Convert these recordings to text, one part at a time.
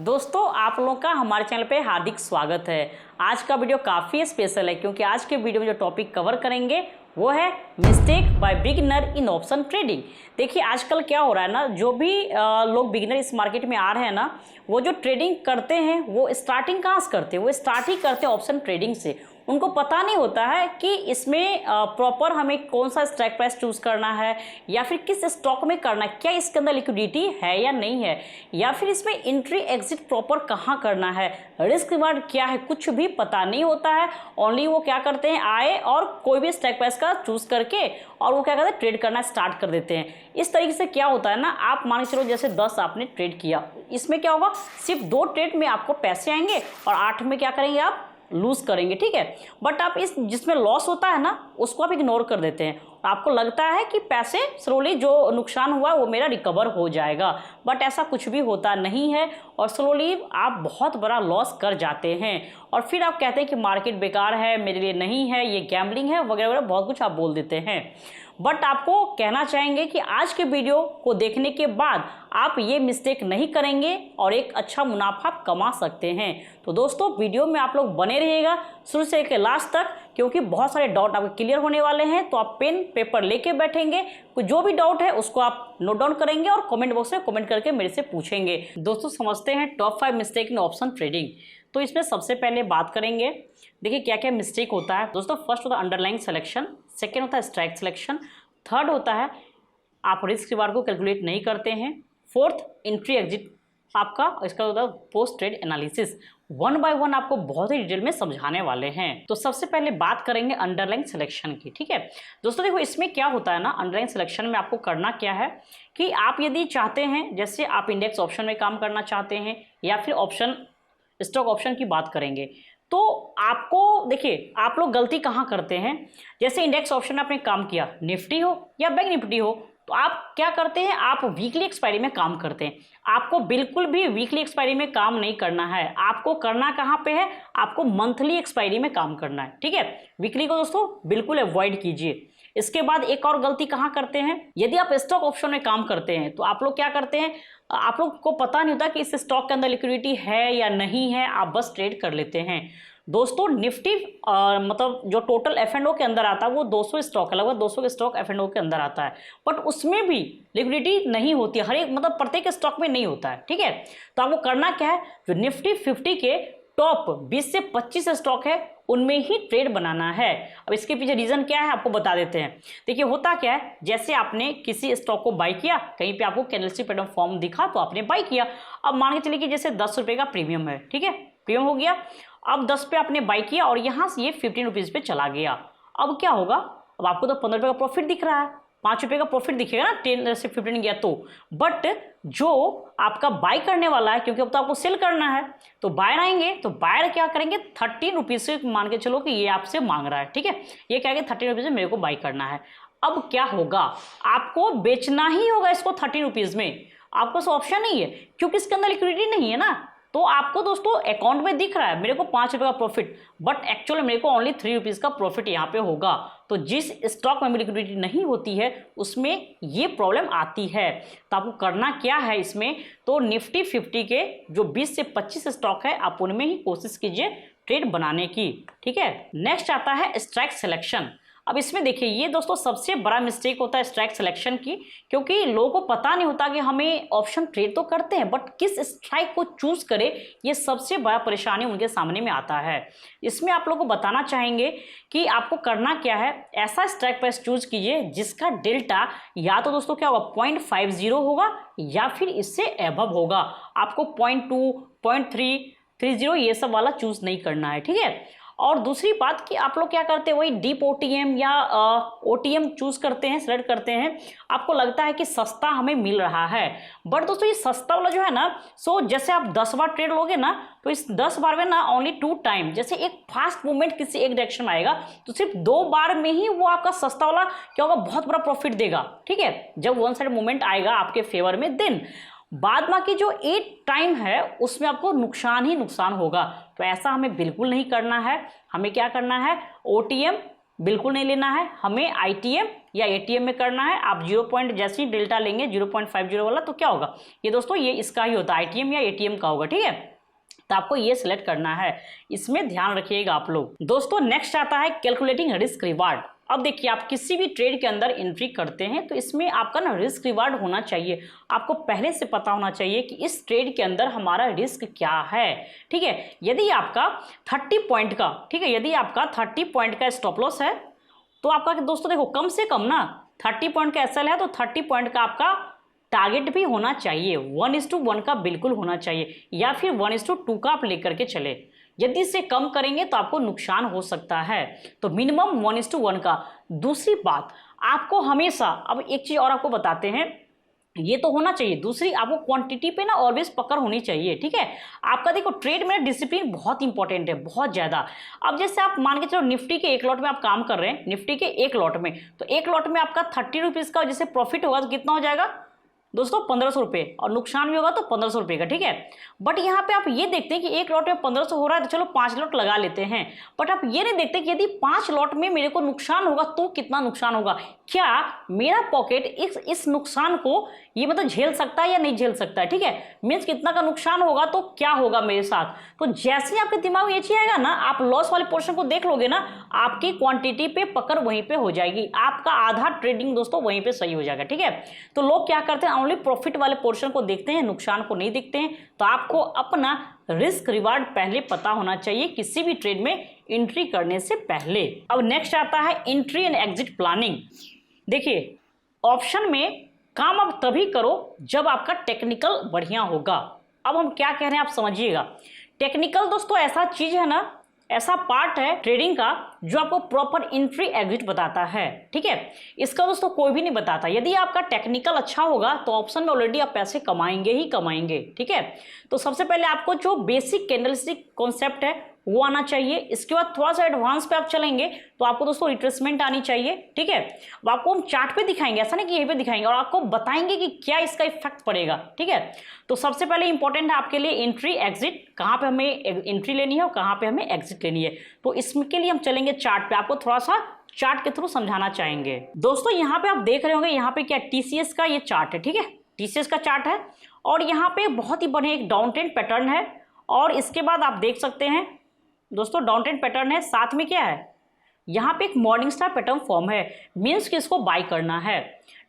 दोस्तों आप लोगों का हमारे चैनल पे हार्दिक स्वागत है। आज का वीडियो काफ़ी स्पेशल है क्योंकि आज के वीडियो में जो टॉपिक कवर करेंगे वो है mistake by beginner in option trading. देखिए आजकल क्या हो रहा है ना, जो भी लोग बिगिनर इस मार्केट में आ रहे हैं ना, वो जो ट्रेडिंग करते हैं वो स्टार्टिंग कहाँ से करते हैं, वो स्टार्ट ही करते हैं ऑप्शन ट्रेडिंग से। उनको पता नहीं होता है कि इसमें प्रॉपर हमें कौन सा स्ट्राइक प्राइस चूज करना है या फिर किस स्टॉक में करना है, क्या इसके अंदर लिक्विडिटी है या नहीं है, या फिर इसमें एंट्री एग्जिट प्रॉपर कहाँ करना है, रिस्क रिवार्ड क्या है, कुछ भी पता नहीं होता है। ओनली वो क्या करते हैं, आए और कोई भी स्ट्राइक प्राइस का चूज करके और वो क्या करते हैं, ट्रेड करना स्टार्ट कर देते हैं। इस तरीके से क्या होता है ना, आप मान के चलो जैसे 10 आपने ट्रेड किया, इसमें क्या होगा, सिर्फ 2 ट्रेड में आपको पैसे आएंगे और 8 में क्या करेंगे, आप लूज करेंगे, ठीक है। बट आप इस जिसमें लॉस होता है ना, उसको आप इग्नोर कर देते हैं। आपको लगता है कि पैसे स्लोली जो नुकसान हुआ वो मेरा रिकवर हो जाएगा, बट ऐसा कुछ भी होता नहीं है और स्लोली आप बहुत बड़ा लॉस कर जाते हैं। और फिर आप कहते हैं कि मार्केट बेकार है, मेरे लिए नहीं है, ये गैम्बलिंग है वगैरह वगैरह, बहुत कुछ आप बोल देते हैं। बट आपको कहना चाहेंगे कि आज के वीडियो को देखने के बाद आप ये मिस्टेक नहीं करेंगे और एक अच्छा मुनाफा कमा सकते हैं। तो दोस्तों वीडियो में आप लोग बने रहिएगा शुरू से लेकर लास्ट तक, क्योंकि बहुत सारे डाउट आपके क्लियर होने वाले हैं। तो आप पेन पेपर लेके बैठेंगे, जो भी डाउट है उसको आप नोट डाउन करेंगे और कमेंट बॉक्स में कमेंट करके मेरे से पूछेंगे। दोस्तों समझते हैं top 5 mistake in option trading. तो इसमें सबसे पहले बात करेंगे, देखिए क्या क्या मिस्टेक होता है। दोस्तों फर्स्ट होता है अंडरलाइन सिलेक्शन, सेकेंड होता है स्ट्राइक सिलेक्शन, थर्ड होता है आप रिस्क रिवार्ड को कैलकुलेट नहीं करते हैं, फोर्थ एंट्री एग्जिट आपका, इसका होता है post trade analysis. One by one आपको बहुत ही डिटेल में समझाने वाले हैं। तो सबसे पहले बात करेंगे अंडरलाइन सिलेक्शन की, ठीक है। दोस्तों देखो इसमें क्या होता है ना, अंडरलाइन सिलेक्शन में आपको करना क्या है कि आप यदि चाहते हैं, जैसे आप इंडेक्स ऑप्शन में काम करना चाहते हैं या फिर ऑप्शन स्टॉक ऑप्शन की बात करेंगे, तो आपको देखिए आप लोग गलती कहाँ करते हैं। जैसे इंडेक्स ऑप्शन में आपने काम किया, निफ्टी हो या बैंक निफ्टी हो, तो आप क्या करते हैं, आप वीकली एक्सपायरी में काम करते हैं। आपको बिल्कुल भी वीकली एक्सपायरी में काम नहीं करना है। आपको करना कहाँ पे है, आपको मंथली एक्सपायरी में काम करना है, ठीक है। वीकली को दोस्तों बिल्कुल अवॉइड कीजिए। इसके बाद एक और गलती कहाँ करते हैं, यदि आप स्टॉक ऑप्शन में काम करते हैं तो आप लोग क्या करते हैं, आप लोग को पता नहीं होता कि इस स्टॉक के अंदर लिक्विडिटी है या नहीं है, आप बस ट्रेड कर लेते हैं। दोस्तों निफ्टी मतलब जो टोटल F&O के अंदर आता है वो 200 स्टॉक है, लगभग 200 स्टॉक F&O के अंदर आता है, बट उसमें भी लिक्विडिटी नहीं होती है, हर एक मतलब प्रत्येक स्टॉक में नहीं होता है, ठीक है। तो आपको करना क्या है, जो निफ्टी 50 के टॉप 20 से 25 स्टॉक है उनमें ही ट्रेड बनाना है। अब इसके पीछे रीजन क्या है आपको बता देते हैं। देखिए होता क्या है, जैसे आपने किसी स्टॉक को बाई किया, कहीं पे आपको कैंडलस्टिक पैटर्न फॉर्म दिखा तो आपने बाई किया। अब मान के चलिए कि जैसे 10 रुपये का प्रीमियम है, ठीक है, प्रीमियम हो गया। अब 10 पे आपने बाई किया और यहाँ से ये 15 रुपीज़ पे चला गया। अब क्या होगा, अब आपको तो 15 रुपये का प्रॉफिट दिख रहा है, 5 रुपये का प्रॉफिट दिखेगा ना, 10 से 15 गया तो। बट जो आपका बाय करने वाला है, क्योंकि अब तो आपको सेल करना है, तो बायर आएंगे तो बायर क्या करेंगे, 13 रुपीज़ से मान के चलो कि ये आपसे मांग रहा है, ठीक है। ये कहेंगे 13 रुपीज़ में मेरे को बाई करना है। अब क्या होगा, आपको बेचना ही होगा इसको 13 रुपीज़ में, आपको ऑप्शन नहीं है क्योंकि इसके अंदर लिक्विडिटी नहीं है ना। तो आपको दोस्तों अकाउंट में दिख रहा है मेरे को 5 रुपये का प्रॉफिट, बट एक्चुअली मेरे को ओनली 3 रुपीज़ का प्रॉफिट यहाँ पे होगा। तो जिस स्टॉक में लिक्विडिटी नहीं होती है उसमें ये प्रॉब्लम आती है। तो आपको करना क्या है इसमें, तो निफ्टी 50 के जो 20 से 25 स्टॉक है आप उनमें ही कोशिश कीजिए ट्रेड बनाने की, ठीक है। नेक्स्ट आता है स्ट्राइक सिलेक्शन। अब इसमें देखिए ये दोस्तों सबसे बड़ा मिस्टेक होता है स्ट्राइक सिलेक्शन की, क्योंकि लोगों को पता नहीं होता कि हमें ऑप्शन ट्रेड तो करते हैं बट किस स्ट्राइक को चूज करें, ये सबसे बड़ा परेशानी उनके सामने में आता है। इसमें आप लोगों को बताना चाहेंगे कि आपको करना क्या है, ऐसा स्ट्राइक प्राइस चूज कीजिए जिसका डेल्टा या तो दोस्तों क्या होगा 0.50 होगा या फिर इससे एबव होगा। आपको 0.2 0.330 ये सब वाला चूज नहीं करना है, ठीक है। और दूसरी बात कि आप लोग क्या करते हैं, वही डीप OTM या OTM चूज करते हैं, सेलेक्ट करते हैं। आपको लगता है कि सस्ता हमें मिल रहा है, बट दोस्तों ये सस्ता वाला जो है ना, सो जैसे आप 10 बार ट्रेड लोगे ना, तो इस 10 बार में ना ओनली 2 टाइम, जैसे एक फास्ट मूवमेंट किसी एक डायरेक्शन में आएगा तो सिर्फ 2 बार में ही वो आपका सस्ता वाला क्या होगा, बहुत बड़ा प्रॉफिट देगा, ठीक है। जब वन साइड मूवमेंट आएगा आपके फेवर में, देन बाद बाकी जो 8 टाइम है उसमें आपको नुकसान ही नुकसान होगा। तो ऐसा हमें बिल्कुल नहीं करना है। हमें क्या करना है, OTM बिल्कुल नहीं लेना है, हमें ITM या ATM में करना है। आप 0 पॉइंट जैसे ही डेल्टा लेंगे 0.50 वाला तो क्या होगा, ये दोस्तों ये इसका ही होता है, ITM या ATM का होगा, ठीक है। तो आपको ये सिलेक्ट करना है, इसमें ध्यान रखिएगा आप लोग। दोस्तों नेक्स्ट आता है कैलकुलेटिंग रिस्क रिवार्ड। अब देखिए आप किसी भी ट्रेड के अंदर एंट्री करते हैं तो इसमें आपका ना रिस्क रिवार्ड होना चाहिए। आपको पहले से पता होना चाहिए कि इस ट्रेड के अंदर हमारा रिस्क क्या है, ठीक है। यदि आपका 30 पॉइंट का, ठीक है, यदि आपका 30 पॉइंट का स्टॉप लॉस है तो आपका दोस्तों देखो कम से कम ना 30 पॉइंट का SL है तो 30 पॉइंट का आपका टारगेट भी होना चाहिए, 1:1 का बिल्कुल होना चाहिए, या फिर 1:2 का आप लेकर के चले। यदि इससे कम करेंगे तो आपको नुकसान हो सकता है, तो मिनिमम 1:1 का। दूसरी बात, आपको हमेशा, अब एक चीज और आपको बताते हैं, ये तो होना चाहिए। दूसरी, आपको क्वांटिटी पे ना ऑलवेज पकड़ होनी चाहिए, ठीक है। आपका देखो ट्रेड में डिसिप्लिन बहुत इंपॉर्टेंट है, बहुत ज्यादा। अब जैसे आप मान के चलो निफ्टी के एक लॉट में आप काम कर रहे हैं, निफ्टी के एक लॉट में, तो एक लॉट में आपका 30 रुपीज का जैसे प्रॉफिट होगा तो कितना हो जाएगा दोस्तों 1500 रुपये, और नुकसान भी होगा तो 1500 रुपये का, ठीक है। बट यहाँ पे आप ये देखते हैं कि एक लॉट में 1500 हो रहा है तो चलो 5 लॉट लगा लेते हैं, बट आप ये नहीं देखते कि यदि 5 लॉट में मेरे को नुकसान होगा तो कितना नुकसान होगा, क्या मेरा पॉकेट इस नुकसान को ये मतलब झेल सकता है या नहीं झेल सकता है, ठीक है। मीन्स कितना का नुकसान होगा तो क्या होगा मेरे साथ। तो जैसे ही आपके दिमाग में ये चीज आएगा ना, आप लॉस वाले पोर्शन को देख लोगे ना, आपकी क्वांटिटी पे पकड़ वहीं पे हो जाएगी, आपका आधा ट्रेडिंग दोस्तों वहीं पे सही हो जाएगा, ठीक है। तो लोग क्या करते हैं, ओनली प्रॉफिट वाले पोर्शन को देखते हैं, नुकसान को नहीं देखते हैं। तो आपको अपना रिस्क रिवार्ड पहले पता होना चाहिए किसी भी ट्रेड में एंट्री करने से पहले। अब नेक्स्ट आता है एंट्री एंड एग्जिट प्लानिंग। देखिए ऑप्शन में काम आप तभी करो जब आपका टेक्निकल बढ़िया होगा। अब हम क्या कह रहे हैं आप समझिएगा। टेक्निकल दोस्तों ऐसा चीज है ना, ऐसा पार्ट है ट्रेडिंग का जो आपको प्रॉपर एंट्री एग्जिट बताता है, ठीक है। इसका दोस्तों कोई भी नहीं बताता। यदि आपका टेक्निकल अच्छा होगा तो ऑप्शन में ऑलरेडी आप पैसे कमाएंगे ही कमाएंगे, ठीक है। तो सबसे पहले आपको जो बेसिक कैंडलस्टिक कॉन्सेप्ट है वो आना चाहिए। इसके बाद थोड़ा सा एडवांस पे आप चलेंगे तो आपको दोस्तों रिट्रेसमेंट आनी चाहिए, ठीक है। अब आपको हम चार्ट पे दिखाएंगे, ऐसा नहीं कि यहीं पे दिखाएंगे, और आपको बताएंगे कि क्या इसका इफेक्ट पड़ेगा, ठीक है। तो सबसे पहले इंपॉर्टेंट है आपके लिए एंट्री एग्जिट, कहाँ पे हमें एंट्री लेनी है और कहाँ पे हमें एग्जिट लेनी है। तो इसके लिए हम चलेंगे चार्ट पे, आपको थोड़ा सा चार्ट के थ्रू समझाना चाहेंगे। दोस्तों यहाँ पे आप देख रहे होंगे, यहाँ पे क्या TCS का ये चार्ट है, ठीक है, TCS का चार्ट है, और यहाँ पे बहुत ही बढ़िया एक डाउन ट्रेंड पैटर्न है। और इसके बाद आप देख सकते हैं दोस्तों डाउन ट्रेंड पैटर्न है, साथ में क्या है, यहाँ पे एक मॉर्निंग स्टार पैटर्न फॉर्म है, मीन्स कि इसको बाय करना है,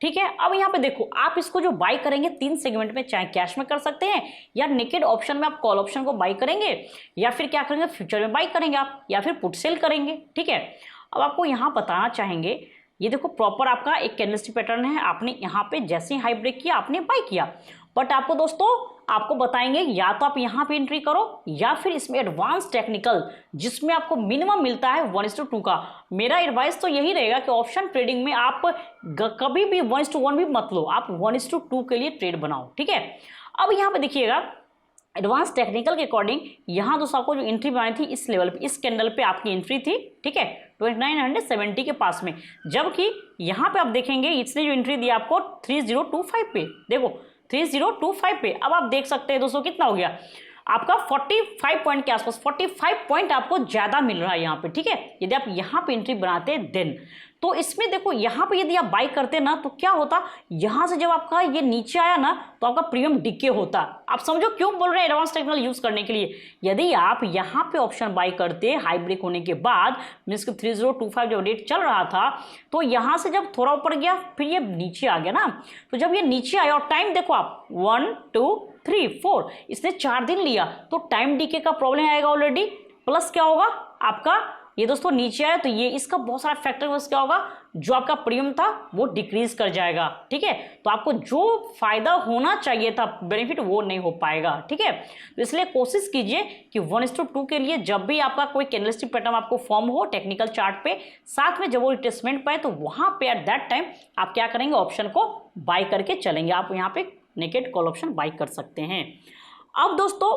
ठीक है। अब यहाँ पे देखो आप इसको जो बाय करेंगे 3 सेगमेंट में, चाहे कैश में कर सकते हैं, या नेकेड ऑप्शन में आप कॉल ऑप्शन को बाय करेंगे, या फिर क्या करेंगे फ्यूचर में बाय करेंगे आप, या फिर पुट सेल करेंगे, ठीक है। अब आपको यहाँ बताना चाहेंगे, ये देखो प्रॉपर आपका एक कैंडलस्टिक पैटर्न है, आपने यहाँ पे जैसे ही हाई ब्रेक किया आपने बाय किया। बट आपको दोस्तों आपको बताएंगे या तो आप यहाँ पे एंट्री करो, या फिर इसमें एडवांस टेक्निकल जिसमें आपको मिनिमम मिलता है 1:2 का। मेरा एडवाइस तो यही रहेगा कि ऑप्शन ट्रेडिंग में आप कभी भी 1:1 भी मत लो, आप 1:2 के लिए ट्रेड बनाओ, ठीक है। अब यहाँ पे देखिएगा एडवांस टेक्निकल के अकॉर्डिंग यहाँ दोस्तों आपको जो एंट्री बनाई थी इस लेवल पे, इस कैंडल पे आपकी एंट्री थी, ठीक है, 2970 के पास में। जबकि यहाँ पे आप देखेंगे इसने जो एंट्री दिया आपको 3025 पे, देखो 3025 पे। अब आप देख सकते हैं दोस्तों कितना हो गया आपका 45 पॉइंट के आसपास, 45 पॉइंट आपको ज्यादा मिल रहा है यहाँ पे, ठीक है, यदि आप यहाँ पे एंट्री बनाते हैं देन। तो इसमें देखो यहाँ पे यदि आप बाई करते ना तो क्या होता, यहाँ से जब आपका ये नीचे आया ना तो आपका प्रीमियम डिके होता। आप समझो क्यों बोल रहे हैं एडवांस टेक्निकल यूज करने के लिए। यदि आप यहाँ पे ऑप्शन बाई करते हाई ब्रेक होने के बाद, मीन्स 3025 जब रेट चल रहा था, तो यहाँ से जब थोड़ा ऊपर गया फिर ये नीचे आ गया ना, तो जब ये नीचे आया और टाइम देखो आप 1 2 3 4, इसने 4 दिन लिया, तो टाइम डीके का प्रॉब्लम आएगा ऑलरेडी। प्लस क्या होगा आपका, ये दोस्तों नीचे आया तो ये इसका बहुत सारा फैक्टर बस क्या होगा, जो आपका प्रीमियम था वो डिक्रीज कर जाएगा, ठीक है। तो आपको जो फायदा होना चाहिए था बेनिफिट वो नहीं हो पाएगा, ठीक है। तो इसलिए कोशिश कीजिए कि 1:2 के लिए जब भी आपका कोई कैंडलस्टिक पैटर्न आपको फॉर्म हो टेक्निकल चार्ट पे, साथ में जब वो रिट्रेसमेंट पाए तो वहां पे एट दैट टाइम आप क्या करेंगे, ऑप्शन को बाय करके चलेंगे। आप यहाँ पे नेकेड कॉल ऑप्शन बाय कर सकते हैं। अब दोस्तों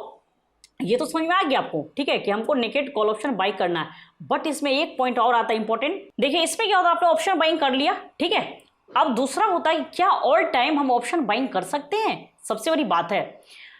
ये तो समझ में आ गया आपको, ठीक है, कि हमको नेकेड कॉल ऑप्शन बाई करना है। बट इसमें एक पॉइंट और आता है इंपॉर्टेंट। देखिए इसमें क्या होता है, आपने ऑप्शन बाइंग कर लिया, ठीक है। अब दूसरा होता है क्या ऑल टाइम हम ऑप्शन बाइंग कर सकते हैं। सबसे बड़ी बात है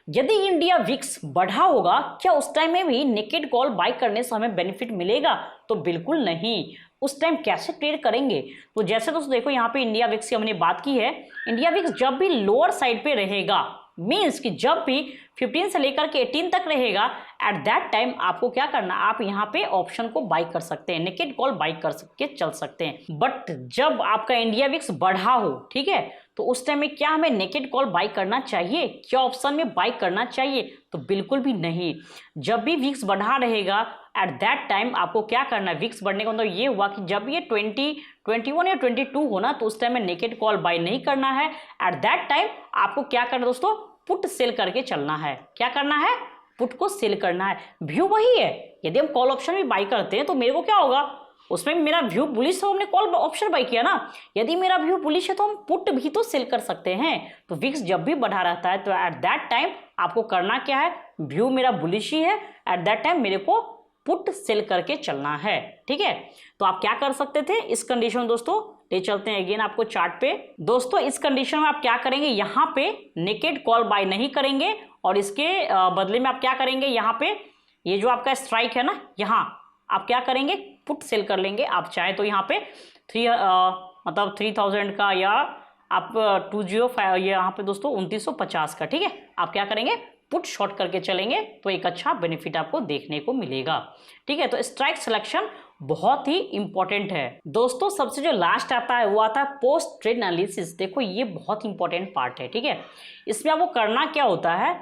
यदि इंडिया विक्स बढ़ा होगा, क्या उस टाइम में भी नेकेड कॉल बाई करने से हमें बेनिफिट मिलेगा, तो बिल्कुल नहीं। उस टाइम कैसे ट्रेड करेंगे? तो जैसे दोस्तों देखो यहाँ पे इंडिया विक्स की हमने बात की है। इंडिया विक्स जब भी लोअर साइड पे रहेगा, मीन्स कि जब भी 15 से लेकर के 18 तक रहेगा, एट दैट टाइम आपको क्या करना, आप यहाँ पे ऑप्शन को बाई कर सकते हैं, नेकेड कॉल बाई कर के चल सकते हैं। बट जब आपका इंडिया विक्स बढ़ा हो, ठीक है, तो उस टाइम में क्या हमें नेकेड कॉल बाई करना चाहिए? क्या ऑप्शन में बाई करना चाहिए? तो बिल्कुल भी नहीं। जब भी विक्स बढ़ा रहेगा, एट दैट टाइम आपको क्या करना है, विक्स बढ़ने का मतलब ये हुआ कि जब ये 20, 21 या 22 हो ना, तो उस टाइम में नेकेड कॉल बाई नहीं करना है। एट दैट टाइम आपको क्या करना है दोस्तों, पुट सेल करके चलना है। क्या करना है? पुट को सेल करना है। व्यू वही है। यदि हम कॉल ऑप्शन भी बाई करते हैं तो मेरे को क्या होगा, उसमें मेरा व्यू बुलिश है, हमने कॉल ऑप्शन बाई किया ना। यदि मेरा व्यू बुलिश है तो हम पुट भी तो सेल कर सकते हैं। तो विक्स जब भी बढ़ा रहता है तो एट दैट टाइम आपको करना क्या है, व्यू मेरा बुलिश ही है, एट दैट टाइम मेरे को पुट सेल करके चलना है। ठीक है, तो आप क्या कर सकते थे इस कंडीशन में दोस्तों, ले चलते हैं अगेन आपको चार्ट पे। दोस्तों इस कंडीशन में आप क्या करेंगे, यहाँ पे नेकेड कॉल बाय नहीं करेंगे और इसके बदले में आप क्या करेंगे, यहाँ पे ये जो आपका स्ट्राइक है ना, यहाँ आप क्या करेंगे, पुट सेल कर लेंगे। आप चाहे तो यहाँ पे 3000 का या आप 205 यहाँ पे दोस्तों 2950 का, ठीक है, आप क्या करेंगे, पुट शॉर्ट करके चलेंगे तो एक अच्छा बेनिफिट आपको देखने को मिलेगा। ठीक है, तो स्ट्राइक सिलेक्शन बहुत ही इंपॉर्टेंट है। दोस्तों सबसे जो लास्ट आता है वो आता है पोस्ट ट्रेड एनालिसिस। देखो ये बहुत इंपॉर्टेंट पार्ट है। ठीक है, इसमें आपको करना क्या होता है,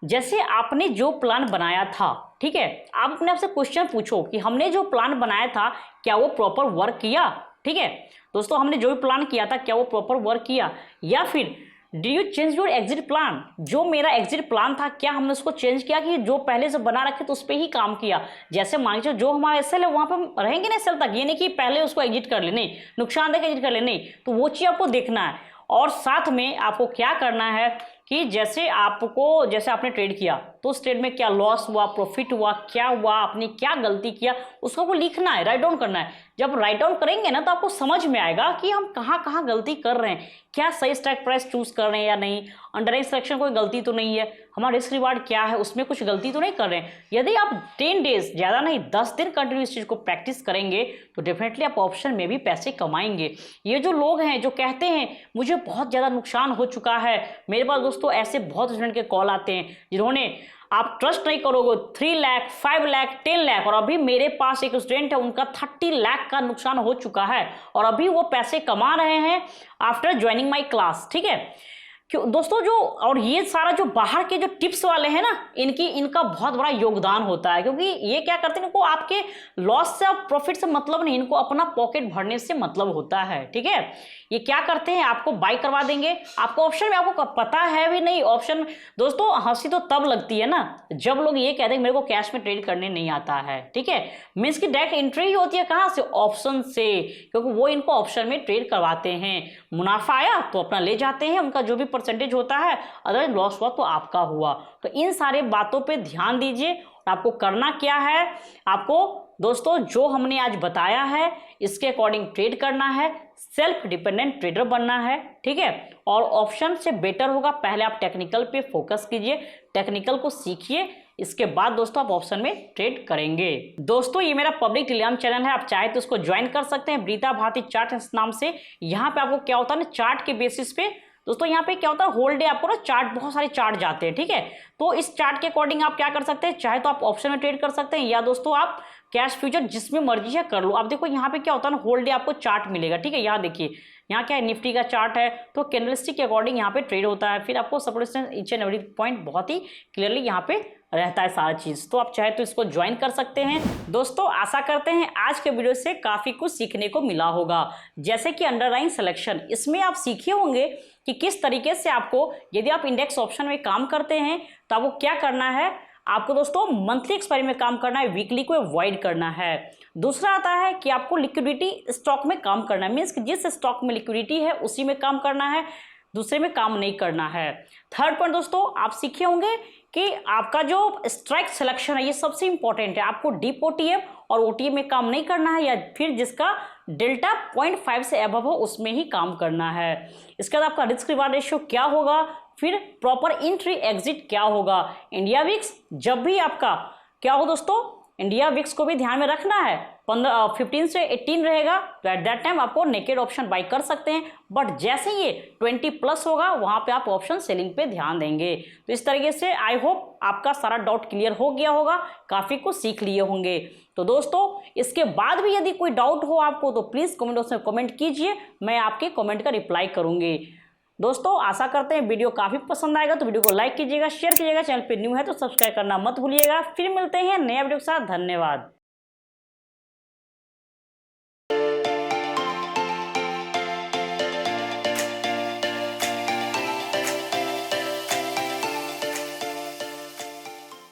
जैसे आपने जो प्लान बनाया था, ठीक है, आप अपने आपसे क्वेश्चन पूछो कि हमने जो प्लान बनाया था क्या वो प्रॉपर वर्क किया। ठीक है दोस्तों, हमने जो भी प्लान किया था क्या वो प्रॉपर वर्क किया, या फिर do you change your exit plan, जो मेरा एग्जिट प्लान था क्या हमने उसको चेंज किया कि जो पहले से बना रखे तो उस पर ही काम किया। जैसे मान लीजिए जो हमारा एसएल है वहां पर रहेंगे ना एसएल तक, ये नहीं कि पहले उसको एग्जिट कर ले, नहीं, नुकसानदेह एग्जिट कर ले, नहीं, तो वो चीज आपको देखना है। और साथ में आपको क्या करना है कि जैसे आपने ट्रेड किया तो उस ट्रेड में क्या लॉस हुआ, प्रॉफिट हुआ, क्या हुआ, आपने क्या गलती किया, उसको आपको लिखना है, राइट डाउन करना है। जब राइट डाउन करेंगे ना तो आपको समझ में आएगा कि हम कहाँ कहाँ गलती कर रहे हैं, क्या सही स्ट्राइक प्राइस चूज कर रहे हैं या नहीं, अंडरराइटिंग सिलेक्शन कोई गलती तो नहीं है, हमारा रिस्क रिवार्ड क्या है उसमें कुछ गलती तो नहीं कर रहे हैं। यदि आप 10 डेज, ज़्यादा नहीं 10 दिन कंटिन्यू इस चीज़ को प्रैक्टिस करेंगे तो डेफिनेटली आप ऑप्शन में भी पैसे कमाएंगे। ये जो लोग हैं जो कहते हैं मुझे बहुत ज़्यादा नुकसान हो चुका है, मेरे पास दोस्तों ऐसे बहुत स्टूडेंट के कॉल आते हैं जिन्होंने, आप ट्रस्ट नहीं करोगे, 3 लाख, 5 लाख, 10 लाख, और अभी मेरे पास एक स्टूडेंट है उनका 30 लाख का नुकसान हो चुका है और अभी वो पैसे कमा रहे हैं आफ्टर ज्वाइनिंग माय क्लास। ठीक है, क्यों दोस्तों, जो और ये सारा जो बाहर के जो टिप्स वाले हैं ना, इनका बहुत बड़ा योगदान होता है, क्योंकि ये क्या करते हैं, इनको आपके लॉस से और प्रॉफिट से मतलब नहीं, इनको अपना पॉकेट भरने से मतलब होता है। ठीक है, ये क्या करते हैं, आपको बाई करवा देंगे, आपको ऑप्शन में आपको पता है भी नहीं ऑप्शन। दोस्तों हंसी तो तब लगती है ना जब लोग ये कहते हैं मेरे को कैश में ट्रेड करने नहीं आता है। ठीक है, मीन्स की डायरेक्ट एंट्री ही होती है कहाँ से, ऑप्शन से, क्योंकि वो इनको ऑप्शन में ट्रेड करवाते हैं। मुनाफा आया तो अपना ले जाते हैं, उनका जो भी परसेंटेज होता है, अदरवाइज लॉस हुआ तो आपका हुआ। तो इन सारे बातों पे ध्यान दीजिए। आपको करना क्या है, आपको दोस्तों जो हमने आज बताया है इसके अकॉर्डिंग ट्रेड करना है, सेल्फ डिपेंडेंट ट्रेडर बनना है। ठीक है, और ऑप्शन से बेटर होगा पहले आप टेक्निकल पे फोकस कीजिए, टेक्निकल को सीखिए, इसके बाद दोस्तों आप ऑप्शन में ट्रेड करेंगे। दोस्तों ये मेरा पब्लिक टेलीग्राम चैनल है, आप चाहे तो उसको ज्वाइन कर सकते हैं, ब्रीता भारती चार्ट इस नाम से। यहाँ पे आपको क्या होता है ना, चार्ट के बेसिस पे दोस्तों यहाँ पे क्या होता है, होल डे आपको ना चार्ट, बहुत सारे चार्ट जाते हैं। ठीक है, तो इस चार्ट के अकॉर्डिंग आप क्या कर सकते हैं, चाहे तो आप ऑप्शन में ट्रेड कर सकते हैं या दोस्तों आप कैश फ्यूचर जिसमें मर्जी है कर लो। आप देखो यहाँ पे क्या होता है ना, होल डे आपको चार्ट मिलेगा। ठीक है, यहाँ देखिए, यहाँ क्या है, निफ्टी का चार्ट है, तो कैंडलस्टिक के अकॉर्डिंग यहाँ पे ट्रेड होता है, फिर आपको support each and every point बहुत ही क्लियरली यहाँ पे रहता है सारा चीज। तो आप चाहे तो इसको ज्वाइन कर सकते हैं। दोस्तों आशा करते हैं आज के वीडियो से काफी कुछ सीखने को मिला होगा, जैसे कि अंडरलाइन सिलेक्शन, इसमें आप सीखे होंगे कि किस तरीके से आपको, यदि आप इंडेक्स ऑप्शन में काम करते हैं तो आपको क्या करना है, आपको दोस्तों मंथली एक्सपायरी में काम करना है, वीकली को अवॉइड करना है। दूसरा आता है कि आपको लिक्विडिटी स्टॉक में काम करना है, मीन्स कि जिस स्टॉक में लिक्विडिटी है उसी में काम करना है, दूसरे में काम नहीं करना है। थर्ड पॉइंट दोस्तों आप सीखे होंगे कि आपका जो स्ट्राइक सिलेक्शन है ये सबसे इंपॉर्टेंट है, आपको डीप ओटीएम और ओटीएम में काम नहीं करना है, या फिर जिसका डेल्टा 0.5 से अबव हो उसमें ही काम करना है। इसके बाद आपका रिस्क रिवार्ड रेशियो क्या होगा, फिर प्रॉपर एंट्री एग्जिट क्या होगा। इंडिया विक्स जब भी आपका क्या हो दोस्तों, इंडिया विक्स को भी ध्यान में रखना है, 15 से 18 रहेगा तो एट दैट टाइम आपको नेकेड ऑप्शन बाई कर सकते हैं। बट जैसे ये 20+ होगा वहां पे आप ऑप्शन सेलिंग पे ध्यान देंगे। तो इस तरीके से आई होप आपका सारा डाउट क्लियर हो गया होगा, काफ़ी कुछ सीख लिए होंगे। तो दोस्तों इसके बाद भी यदि कोई डाउट हो आपको तो प्लीज़ कमेंट बॉक्स में कमेंट कीजिए, मैं आपके कमेंट का रिप्लाई करूँगी। दोस्तों आशा करते हैं वीडियो काफ़ी पसंद आएगा, तो वीडियो को लाइक कीजिएगा, शेयर कीजिएगा, चैनल पे न्यू है तो सब्सक्राइब करना मत भूलिएगा। फिर मिलते हैं नया वीडियो के साथ, धन्यवाद।